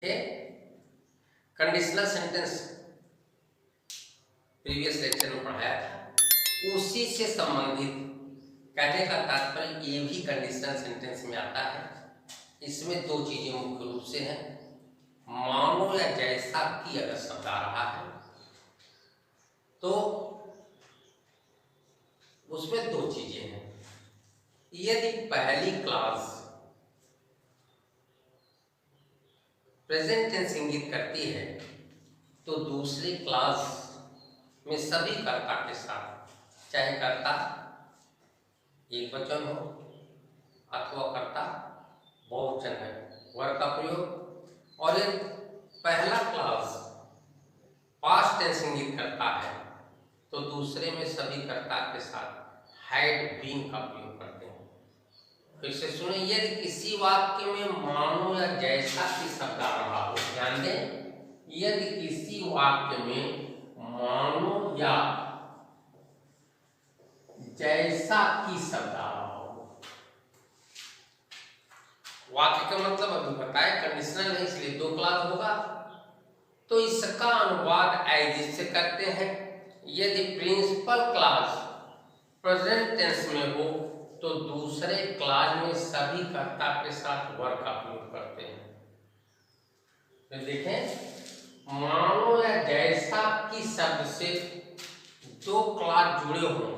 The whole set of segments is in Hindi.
है कंडीशनल सेंटेंस प्रीवियस लेक्चर में पढ़ाया था, उसी से संबंधित कहने का तात्पर्य ये भी कंडीशनल सेंटेंस में आता है। इसमें दो चीजें मुख्य रूप से हैं, मानो या जैसा कि अगर शब्द आ रहा है तो उसमें दो चीजें हैं। यदि पहली क्लास प्रेजेंट टेंस इंगित करती है तो दूसरी क्लास में सभी कर्ता के साथ, चाहे कर्ता एक वचन हो अथवा कर्ता बहुवचन है, वर्ग का प्रयोग। और यदि पहला क्लास पास्ट टेंस इंगित करता है तो दूसरे में सभी कर्ता के साथ हैड बीन का प्रयोग करते हैं। फिर से सुने, यदि किसी वाक्य में मानो या जैसा कि शब्द आ रहा हो, ध्यान दें, यदि किसी वाक्य में मानो या जैसा कि शब्द आ रहा हो, वाक्य का मतलब अभी बताए कंडीशनल है इसलिए दो क्लास होगा, तो इसका अनुवाद एज इट से करते हैं। यदि प्रिंसिपल क्लास प्रेजेंट टेंस में हो तो दूसरे क्लास में सभी कर्ता के साथ वर्ग का प्रयोग करते हैं। तो देखें, मानो या जैसा कि शब्द से दो क्लास जुड़े हों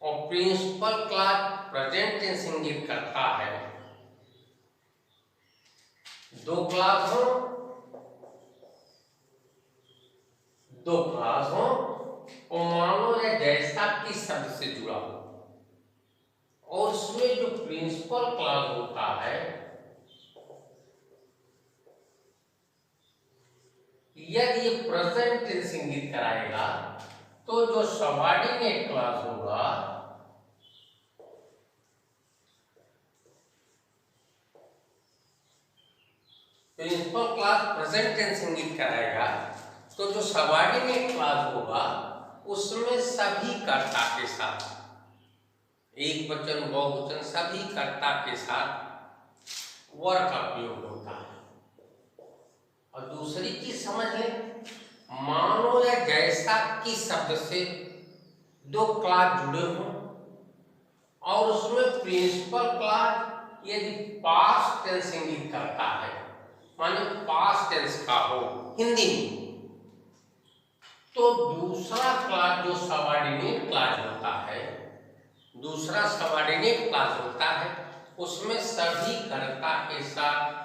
और प्रिंसिपल क्लास प्रेजेंट टेंस इंगित करता है, दो क्लास हो और मानो या जैसा कि शब्द से जुड़ा हो और उसमें जो प्रिंसिपल क्लास होता है, यदि ये प्रेजेंट टेंस इंगित कराएगा तो जो सबऑर्डिनेट क्लास होगा प्रिंसिपल क्लास प्रेजेंट टेंस इंगित कराएगा तो जो सबऑर्डिनेट क्लास होगा उसमें सभी कर्ता के साथ, एक वचन बहुवचन सभी कर्ता के साथ वर्ग का प्रयोग होता है। और दूसरी चीज समझ लें, मानो या जैसा कि शब्द से दो क्लास जुड़े हों और उसमें प्रिंसिपल क्लास यदि पास्ट टेंस इंगित करता है, माने पास्ट टेंस का हो हिंदी में, तो दूसरा क्लास जो सबऑर्डिनेट क्लास होता है, दूसरा सबऑर्डिनेट क्लास होता है, उसमें सभी कर्ता के साथ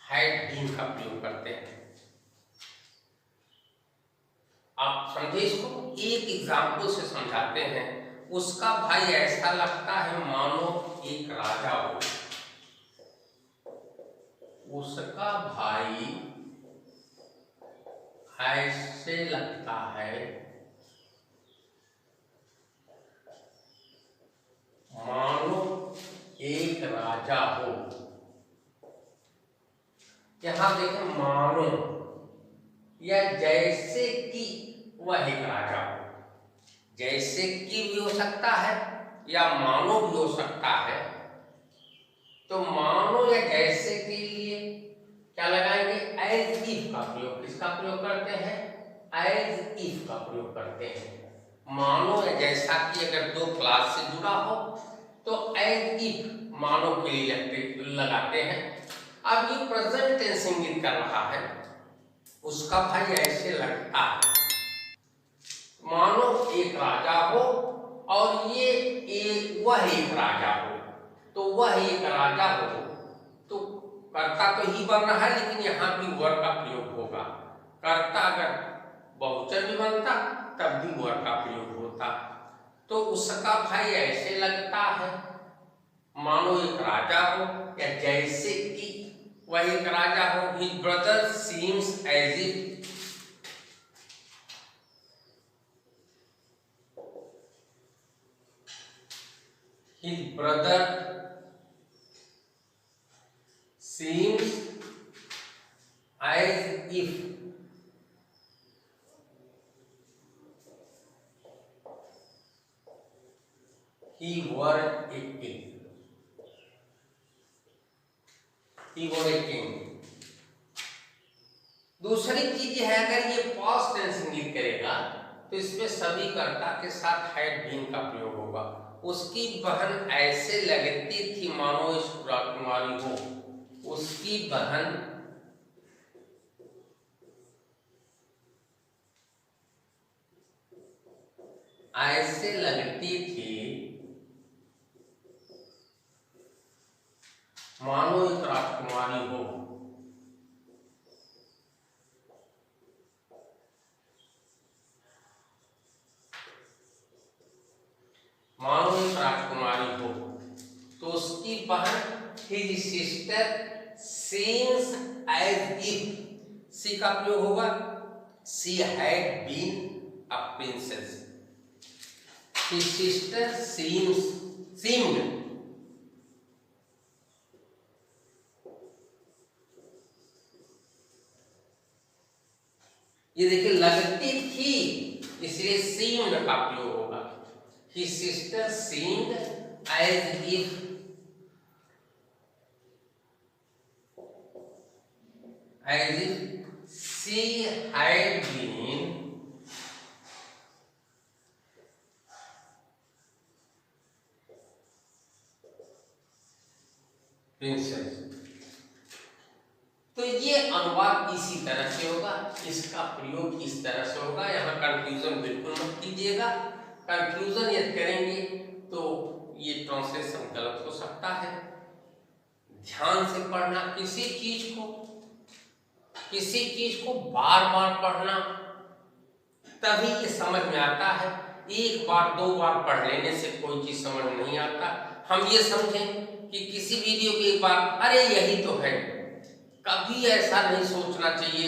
हैड बीन का प्रयोग करते हैं। आप समझे इसको, एक एग्जाम्पल से समझाते हैं। उसका भाई ऐसा लगता है मानो एक राजा हो, उसका भाई ऐसे लगता है मानो एक राजा हो। यहां देखें, मानो या जैसे कि वह एक राजा हो, जैसे कि भी हो सकता है या मानो भी हो सकता है। तो मानो या जैसे के लिए क्या लगाएंगे, एज इफ का प्रयोग। किसका प्रयोग करते हैं, एज इफ का प्रयोग करते हैं। मानो या जैसा कि अगर दो क्लास से जुड़ा हो तो एज इफ मानो के लिए लगाते हैं। अब ये प्रेजेंट टेंस इंगित कर रहा है, उसका भाई ऐसे लगता है मानो एक राजा हो और ये वह एक राजा हो, तो वह एक राजा हो तो कर्ता तो ही बन रहा है, लेकिन यहाँ भी वर्ग का प्रयोग होगा। कर्ता अगर बहुवचन भी बनता तब भी वर्ग का प्रयोग होता। तो उसका भाई ऐसे लगता है मानो एक राजा हो या जैसे कि वह एक राजा हो। His brother seems as if his brother seems as if he were a king। He was a king. दूसरी चीज है, अगर ये पास्ट टेंस इंगित करेगा तो इसमें सभी कर्ता के साथ हैड बीन का प्रयोग होगा। उसकी बहन ऐसे लगती थी मानो इस राजकुमारी हो। उसकी बहन ऐसे लगती थी मानो एक राजकुमारी हो। मानो एक राजकुमारी हो। तो उसकी बहन his sister seems as if, she का प्रयोग होगा, she had been a princess. His sister seemed ये देखिए लगती थी, इसलिए सीम्ड का प्रयोग होगा। His sister seemed as if she had been princess। तो ये अनुवाद इसी तरह से होगा, इसका प्रयोग इस तरह से होगा। यहाँ कंफ्यूजन बिल्कुल मत कीजिएगा। कंफ्यूजन यदि करेंगे तो ये ट्रांसलेशन गलत हो सकता है। ध्यान से पढ़ना, किसी चीज को बार बार पढ़ना, तभी ये समझ में आता है। एक बार दो बार पढ़ लेने से कोई चीज समझ नहीं आता। हम ये समझें कि किसी वीडियो को एक बार अरे यही तो है, कभी ऐसा नहीं सोचना चाहिए।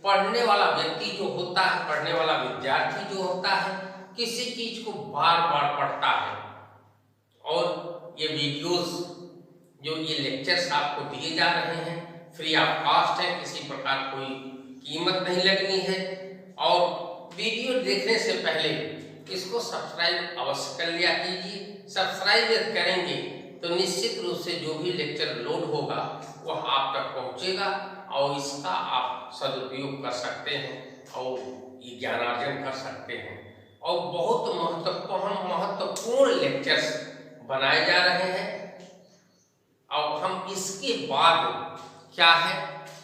पढ़ने वाला व्यक्ति जो होता है, पढ़ने वाला विद्यार्थी जो होता है, किसी चीज को बार बार पढ़ता है। और ये वीडियोस जो ये लेक्चर्स आपको दिए जा रहे हैं फ्री ऑफ कॉस्ट है, किसी प्रकार कोई कीमत नहीं लगनी है। और वीडियो देखने से पहले इसको सब्सक्राइब अवश्य कर लिया कीजिए। सब्सक्राइब यदि करेंगे तो निश्चित रूप से जो भी लेक्चर लोड होगा वह आप तक पहुंचेगा और इसका आप सदुपयोग कर सकते हैं और ये ज्ञानार्जन कर सकते हैं। और बहुत महत्वपूर्ण लेक्चर्स बनाए जा रहे हैं और हम इसके बाद क्या है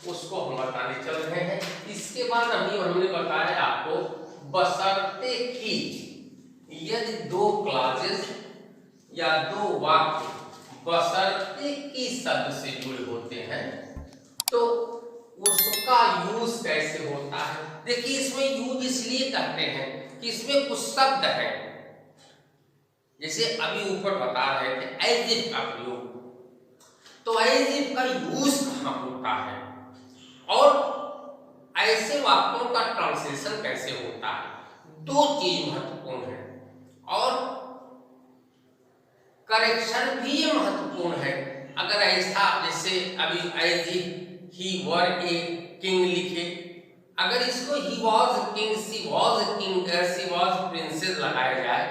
उसको हम बताने चल रहे हैं। इसके बाद हमने बताया आपको बशर्ते कि यदि दो क्लॉजेस या दो वाक्य बशर्ते की शब्द से जुड़े होते हैं तो उसका यूज कैसे होता है। देखिए इसमें यूज इसलिए करते हैं कि इसमें कुछ शब्द है, जैसे अभी ऊपर बता रहे थे एज इफ का प्रयोग, तो एज इफ का यूज कहां होता है और ऐसे वाक्यों का ट्रांसलेशन कैसे होता है। दो चीज महत्वपूर्ण है और करेक्शन भी महत्वपूर्ण है। अगर ऐसा जैसे अभी as if he were a king लिखे, अगर इसको ही was king, she was king, she was princess लगाया जाए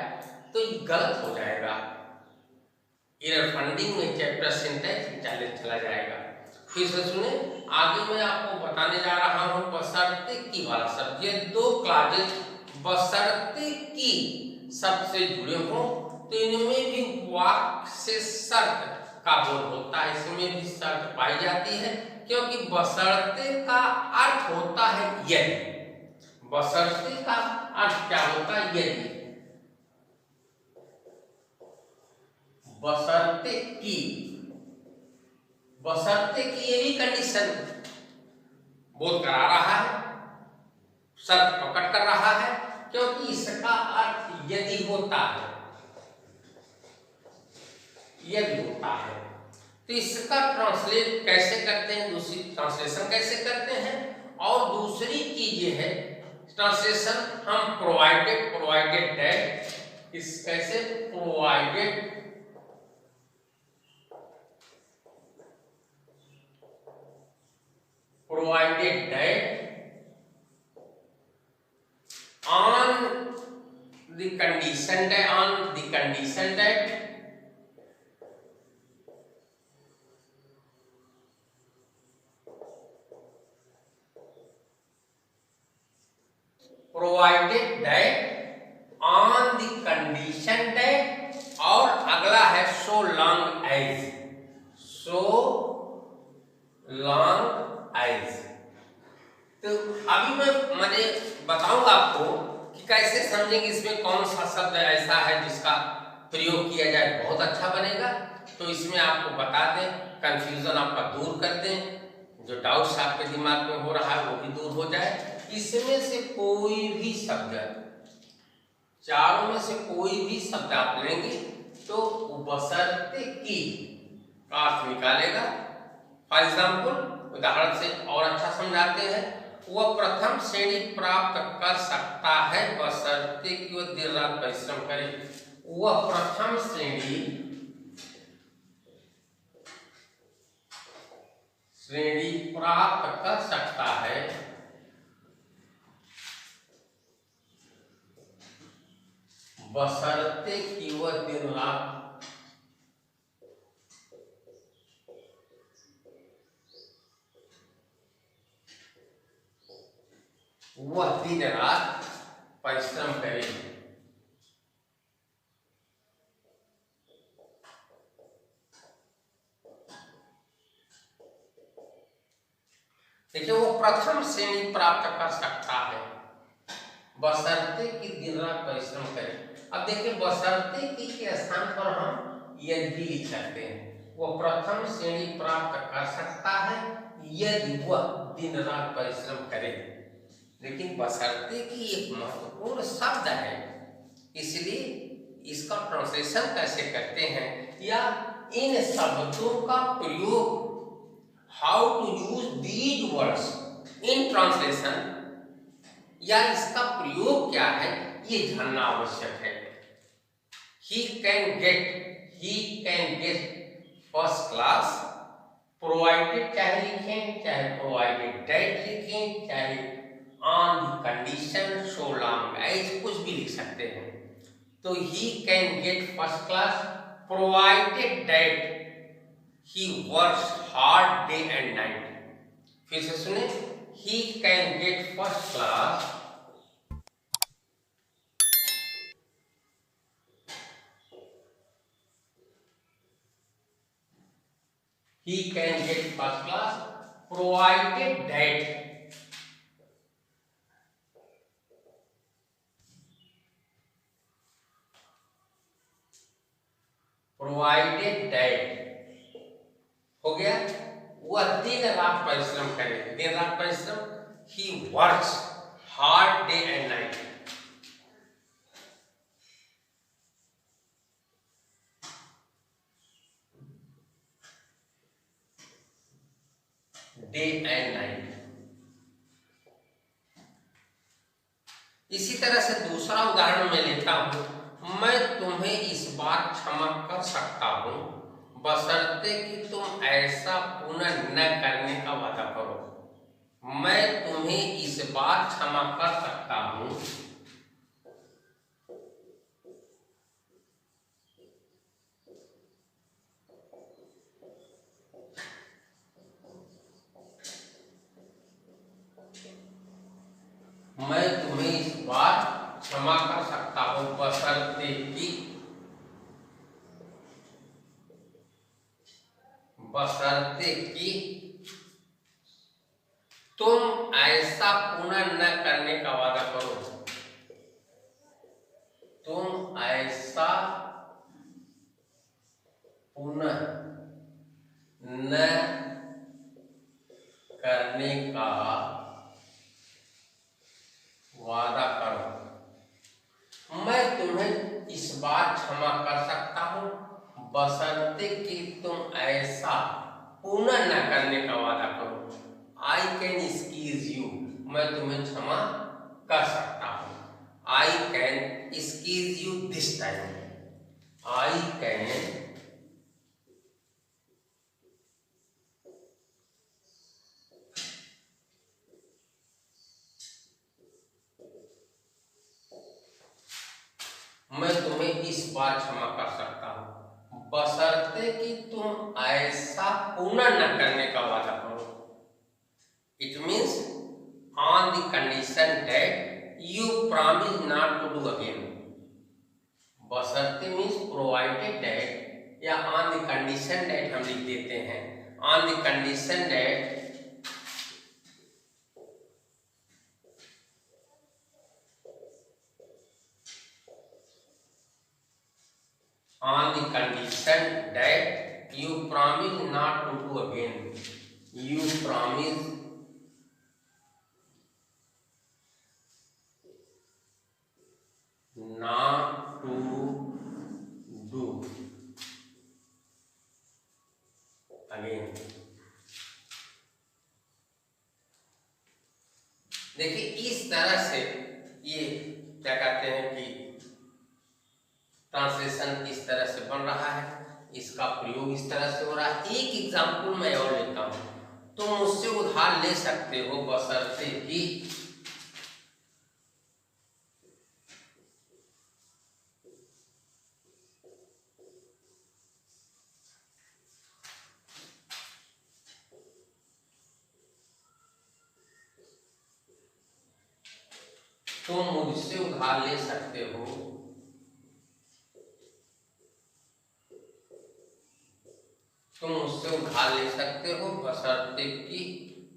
तो ये गलत हो जाएगा। एरर फंडिंग में चैप्टर सिंटैक्स चला जाएगा। फिर से सुने, आगे मैं आपको बताने जा रहा हूं बशर्ते की वाला शब्द। ये दो क्लॉजेस बशर्ते की शब्द से जुड़े हों तो इनमें भी वाक्य से शर्त का बोध होता है, इसमें भी शर्त पाई जाती है क्योंकि बशर्ते का अर्थ होता है यदि। बशर्ते का अर्थ क्या होता है? यदि। बशर्ते की, बशर्ते की ये भी कंडीशन बोध करा रहा है, शर्त प्रकट कर रहा है क्योंकि इसका अर्थ यदि होता है, यदि होता है। तो इसका ट्रांसलेट कैसे करते हैं, दूसरी ट्रांसलेशन कैसे करते हैं। और दूसरी चीज ये है ट्रांसलेशन हम प्रोवाइडेड दैट, इस कैसे provided that on the condition that provided that, on the condition that, और अगला है so long as, so long as. तो अभी मैं बताऊंगा आपको कि कैसे समझेंगे, इसमें कौन सा शब्द ऐसा है जिसका प्रयोग किया जाए बहुत अच्छा बनेगा। तो इसमें आपको बता दें, कंफ्यूजन आपका दूर कर दें, जो डाउट्स आपके दिमाग में हो रहा है वो भी दूर हो जाए। इसमें से कोई भी शब्द, चारों में से कोई भी शब्द आप लेंगे तो बशर्ते की का अर्थ निकालेगा। फॉर एग्जाम्पल उदाहरण से और अच्छा समझाते हैं, वह प्रथम श्रेणी प्राप्त कर सकता है बशर्ते कि वह दिन रात परिश्रम करे। वह प्रथम श्रेणी प्राप्त कर सकता है बशर्ते कि वह दिन रात परिश्रम करे। देखिए, वो प्रथम श्रेणी प्राप्त कर सकता है बशर्ते कि दिन रात परिश्रम करे। अब देखिए, बशर्ते की के स्थान पर हम यदि लिख सकते हैं। वो प्रथम श्रेणी प्राप्त कर सकता है यदि वह दिन रात परिश्रम करे। लेकिन बशर्ते की एक महत्वपूर्ण शब्द है, इसलिए इसका ट्रांसलेशन कैसे करते हैं या इन शब्दों का प्रयोग, how to use these words in translation, या इसका प्रयोग क्या है ये जानना आवश्यक है। He can get first class provided चाहे लिखें, चाहे प्रोवाइडेड दैट लिखें, चाहे on the condition so long as, कुछ भी लिख सकते हैं। तो he can get first class provided that he works hard day and night. फिर से सुने, he can get first class provided that हो गया वह दिन रात परिश्रम करे। दिन रात परिश्रम, he works hard day and night। Day and night. इसी तरह से दूसरा उदाहरण मैं लेता हूं, मैं तुम्हें इस बार क्षमा कर सकता हूं बशर्ते कि तुम ऐसा पुनः न करने का वादा करो। मैं तुम्हें इस बार क्षमा कर सकता हूं मैं तुम्हें इस बार क्षमा कर सकता हूं बशर्ते कि तुम ऐसा पुनः न करने का वादा करो। तुम ऐसा पुनः न करने का वादा करो। मैं तुम्हें इस बार क्षमा कर सकता हूं बशर्ते कि तुम ऐसा पुनः न करने का वादा करो। आई कैन एक्सक्यूज यू, मैं तुम्हें क्षमा कर सकता हूं। I can excuse you this time. I can मैं तुम्हें इस बार क्षमा कर सकता हूं बशर्ते कि तुम ऐसा पुनः न करने का वादा करो। It means on the condition that you promise not to do again. बशर्ते मीन्स प्रोवाइडेड दैट या ऑन द कंडीशन दैट हम लिख देते हैं, on the condition that on the condition that you promise not to do again. You promise not to do again. देखिए इस तरह से ये क्या कहते हैं कि ट्रांसलेशन इस तरह से बन रहा है, इसका प्रयोग इस तरह से हो रहा है। एक एग्जाम्पल मैं और लेता हूं, तुम मुझसे उधार ले सकते हो बशर्ते कि तुम मुझसे उधार ले सकते हो तुम मुझसे उधार ले सकते हो बशर्ते कि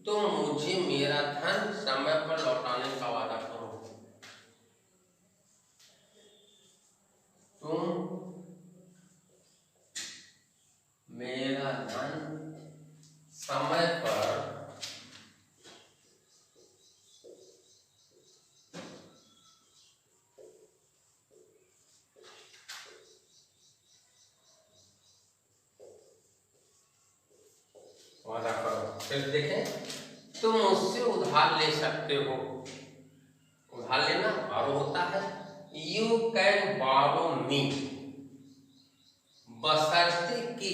तुम मुझे मेरा धन समय पर लौटाने का वादा करो। तुम मेरा धन समय पर वादा करो। फिर देखें, तुम मुझसे उधार ले सकते हो, उधार लेना बारो होता है। यू कैन बारो मी बशर्ते कि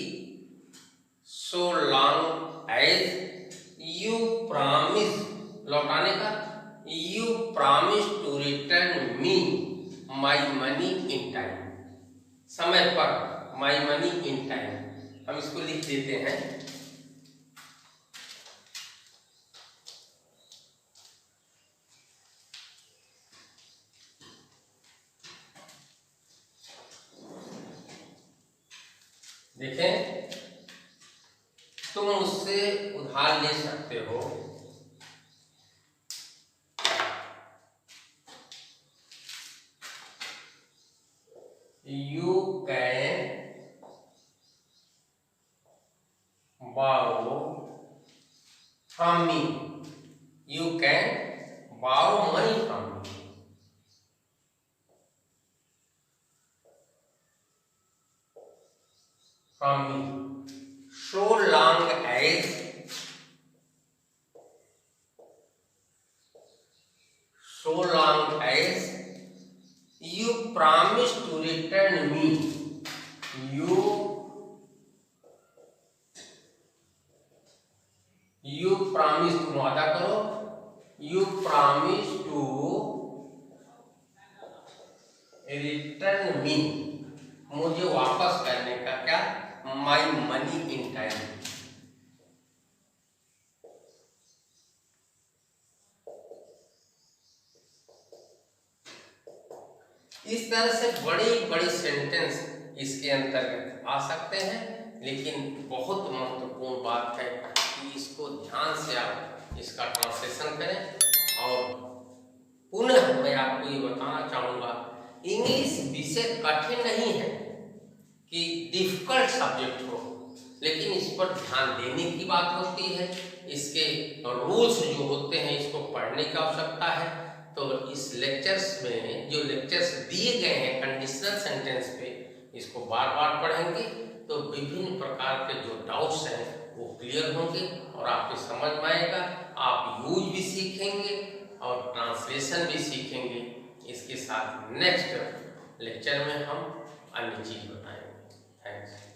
so long as you promise लौटाने का, you promise to return me my money in time, समय पर माई मनी इन टाइम। हम इसको लिख देते हैं, देखें तुम मुझसे उधार ले सकते हो you can borrow from me, you can borrow money from me, so long as you promise to return me, you promise तुम वादा करो, you promise to return me मुझे वापस करने का क्या, my money in time। इस तरह से बड़े बड़े सेंटेंस इसके अंतर्गत आ सकते हैं, लेकिन बहुत महत्वपूर्ण बात है कि इसको ध्यान से आप इसका ट्रांसलेशन करें। और पुनः मैं आपको ये बताना चाहूँगा, इंग्लिश विषय कठिन नहीं है कि डिफिकल्ट सब्जेक्ट हो, लेकिन इस पर ध्यान देने की बात होती है। इसके रूल्स जो होते हैं इसको पढ़ने की आवश्यकता है। तो इस लेक्चर्स में जो लेक्चर्स दिए गए हैं कंडीशनल सेंटेंस पे, इसको बार बार पढ़ेंगे तो विभिन्न प्रकार के जो डाउट्स हैं वो क्लियर होंगे और आपको समझ में आएगा। आप यूज भी सीखेंगे और ट्रांसलेशन भी सीखेंगे। इसके साथ नेक्स्ट लेक्चर में हम अन्य चीज बताएंगे। थैंक्स।